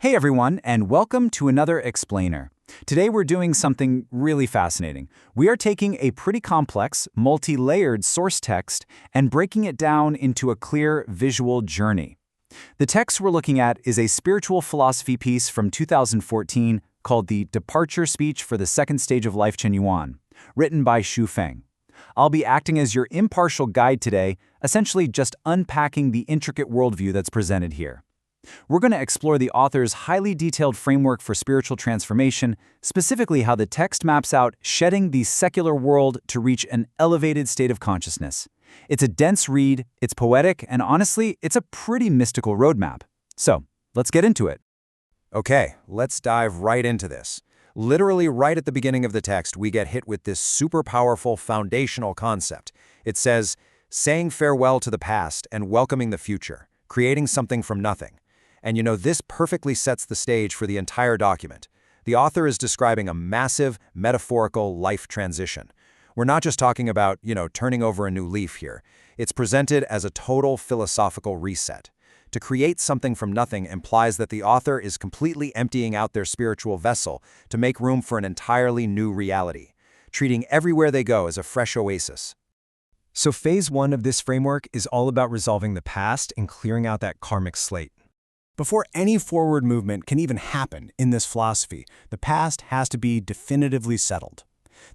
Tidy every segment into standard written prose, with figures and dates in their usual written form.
Hey everyone, and welcome to another Explainer. Today we're doing something really fascinating. We are taking a pretty complex, multi-layered source text and breaking it down into a clear visual journey. The text we're looking at is a spiritual philosophy piece from 2014 called The Departure Speech for the Second Stage of Lifechanyuan, written by Xu Feng. I'll be acting as your impartial guide today, essentially just unpacking the intricate worldview that's presented here. We're going to explore the author's highly detailed framework for spiritual transformation, specifically how the text maps out shedding the secular world to reach an elevated state of consciousness. It's a dense read, it's poetic, and honestly, it's a pretty mystical roadmap. So, let's get into it. Okay, let's dive right into this. Literally right at the beginning of the text, we get hit with this super powerful foundational concept. It says, saying farewell to the past and welcoming the future, creating something from nothing. And this perfectly sets the stage for the entire document. The author is describing a massive, metaphorical life transition. We're not just talking about, turning over a new leaf here. It's presented as a total philosophical reset. To create something from nothing implies that the author is completely emptying out their spiritual vessel to make room for an entirely new reality, treating everywhere they go as a fresh oasis. So phase one of this framework is all about resolving the past and clearing out that karmic slate. Before any forward movement can even happen in this philosophy, the past has to be definitively settled.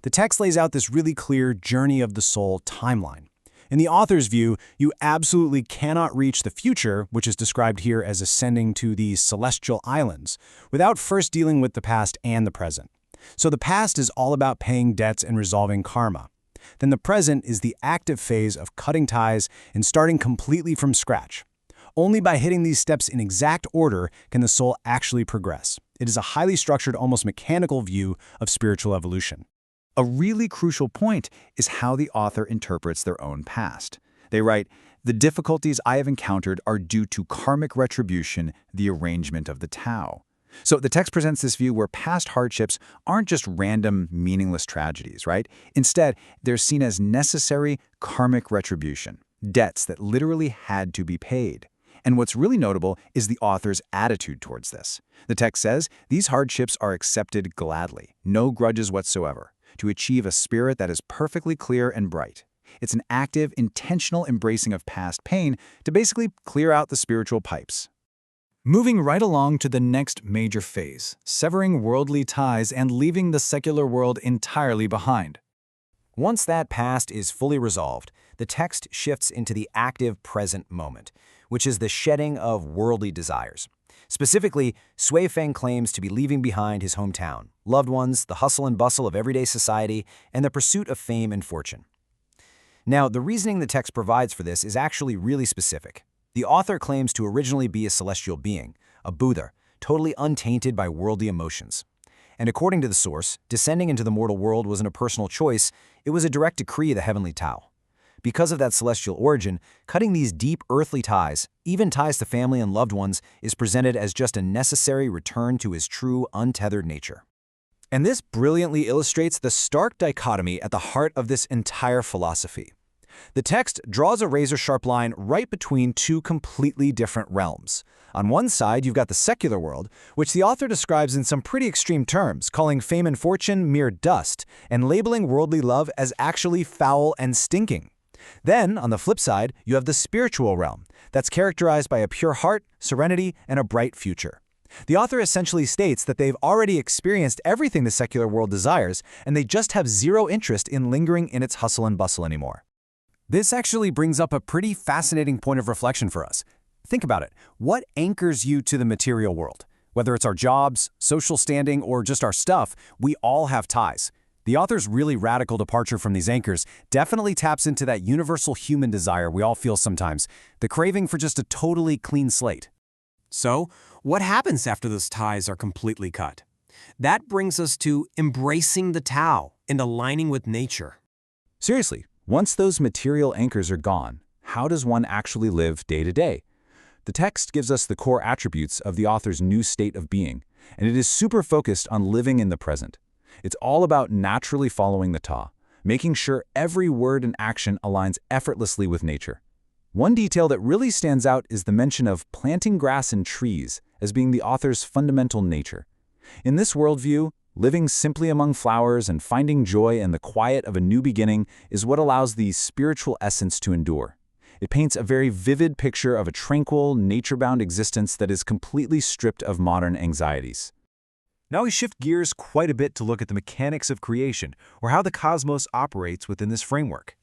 The text lays out this really clear journey of the soul timeline. In the author's view, you absolutely cannot reach the future, which is described here as ascending to the celestial islands, without first dealing with the past and the present. So the past is all about paying debts and resolving karma. Then the present is the active phase of cutting ties and starting completely from scratch. Only by hitting these steps in exact order can the soul actually progress. It is a highly structured, almost mechanical view of spiritual evolution. A really crucial point is how the author interprets their own past. They write, "The difficulties I have encountered are due to karmic retribution, the arrangement of the Tao." So the text presents this view where past hardships aren't just random, meaningless tragedies, right? Instead, they're seen as necessary karmic retribution, debts that literally had to be paid. And what's really notable is the author's attitude towards this. The text says, these hardships are accepted gladly, no grudges whatsoever, to achieve a spirit that is perfectly clear and bright. It's an active, intentional embracing of past pain to basically clear out the spiritual pipes. Moving right along to the next major phase, severing worldly ties and leaving the secular world entirely behind. Once that past is fully resolved, the text shifts into the active present moment, which is the shedding of worldly desires. Specifically, Xu Feng claims to be leaving behind his hometown, loved ones, the hustle and bustle of everyday society, and the pursuit of fame and fortune. Now, the reasoning the text provides for this is actually really specific. The author claims to originally be a celestial being, a Buddha, totally untainted by worldly emotions. And according to the source, descending into the mortal world wasn't a personal choice, it was a direct decree of the heavenly Tao. Because of that celestial origin, cutting these deep earthly ties, even ties to family and loved ones, is presented as just a necessary return to his true, untethered nature. And this brilliantly illustrates the stark dichotomy at the heart of this entire philosophy. The text draws a razor-sharp line right between two completely different realms. On one side, you've got the secular world, which the author describes in some pretty extreme terms, calling fame and fortune mere dust, and labeling worldly love as actually foul and stinking. Then, on the flip side, you have the spiritual realm, that's characterized by a pure heart, serenity, and a bright future. The author essentially states that they've already experienced everything the secular world desires, and they just have zero interest in lingering in its hustle and bustle anymore. This actually brings up a pretty fascinating point of reflection for us. Think about it. What anchors you to the material world? Whether it's our jobs, social standing, or just our stuff, we all have ties. The author's really radical departure from these anchors definitely taps into that universal human desire we all feel sometimes, the craving for just a totally clean slate. So, what happens after those ties are completely cut? That brings us to embracing the Tao and aligning with nature. Seriously, once those material anchors are gone, how does one actually live day to day? The text gives us the core attributes of the author's new state of being, and it is super focused on living in the present. It's all about naturally following the Tao, making sure every word and action aligns effortlessly with nature. One detail that really stands out is the mention of planting grass and trees as being the author's fundamental nature. In this worldview, living simply among flowers and finding joy in the quiet of a new beginning is what allows the spiritual essence to endure. It paints a very vivid picture of a tranquil, nature-bound existence that is completely stripped of modern anxieties. Now we shift gears quite a bit to look at the mechanics of creation, or how the cosmos operates within this framework.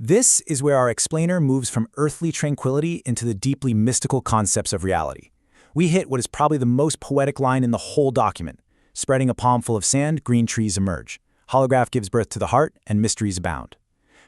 This is where our explainer moves from earthly tranquility into the deeply mystical concepts of reality. We hit what is probably the most poetic line in the whole document. Spreading a palm full of sand, green trees emerge. Holograph gives birth to the heart, and mysteries abound.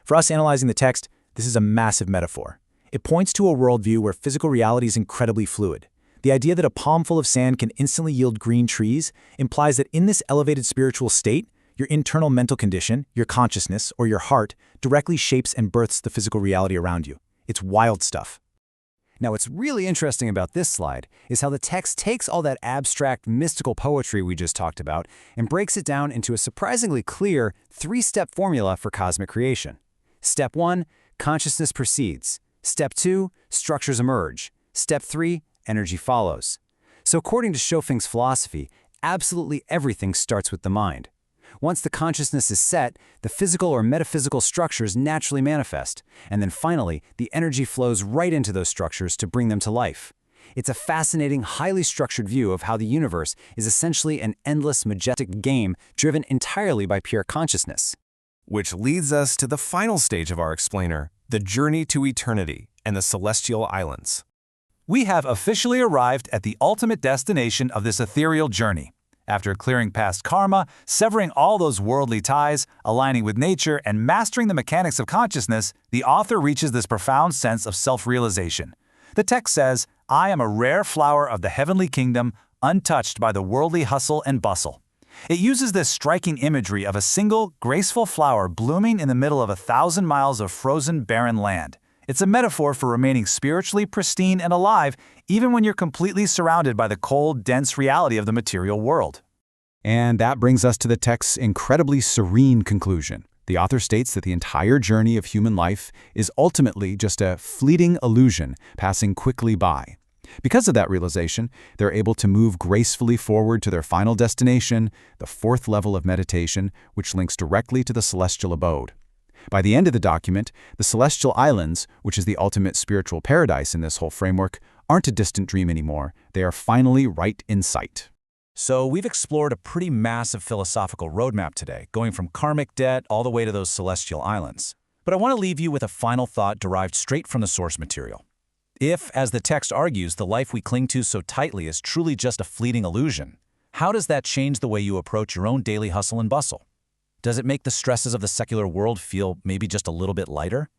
For us analyzing the text, this is a massive metaphor. It points to a worldview where physical reality is incredibly fluid. The idea that a palm full of sand can instantly yield green trees implies that in this elevated spiritual state, your internal mental condition, your consciousness, or your heart directly shapes and births the physical reality around you. It's wild stuff. Now, what's really interesting about this slide is how the text takes all that abstract, mystical poetry we just talked about and breaks it down into a surprisingly clear three-step formula for cosmic creation. Step 1, consciousness proceeds. Step 2, structures emerge. Step 3, energy follows. So according to Shofeng's philosophy, absolutely everything starts with the mind. Once the consciousness is set, the physical or metaphysical structures naturally manifest, and then finally, the energy flows right into those structures to bring them to life. It's a fascinating, highly structured view of how the universe is essentially an endless, majestic game driven entirely by pure consciousness. Which leads us to the final stage of our explainer, the journey to eternity and the celestial islands. We have officially arrived at the ultimate destination of this ethereal journey. After clearing past karma, severing all those worldly ties, aligning with nature, and mastering the mechanics of consciousness, the author reaches this profound sense of self-realization. The text says, "I am a rare flower of the heavenly kingdom, untouched by the worldly hustle and bustle." It uses this striking imagery of a single, graceful flower blooming in the middle of 1,000 miles of frozen, barren land. It's a metaphor for remaining spiritually pristine and alive, even when you're completely surrounded by the cold, dense reality of the material world. And that brings us to the text's incredibly serene conclusion. The author states that the entire journey of human life is ultimately just a fleeting illusion passing quickly by. Because of that realization, they're able to move gracefully forward to their final destination, the fourth level of meditation, which links directly to the celestial abode. By the end of the document, the celestial islands, which is the ultimate spiritual paradise in this whole framework, aren't a distant dream anymore. They are finally right in sight. So we've explored a pretty massive philosophical roadmap today, going from karmic debt all the way to those celestial islands. But I want to leave you with a final thought derived straight from the source material. If, as the text argues, the life we cling to so tightly is truly just a fleeting illusion, how does that change the way you approach your own daily hustle and bustle? Does it make the stresses of the secular world feel maybe just a little bit lighter?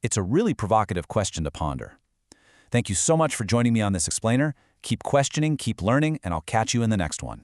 It's a really provocative question to ponder. Thank you so much for joining me on this explainer. Keep questioning, keep learning, and I'll catch you in the next one.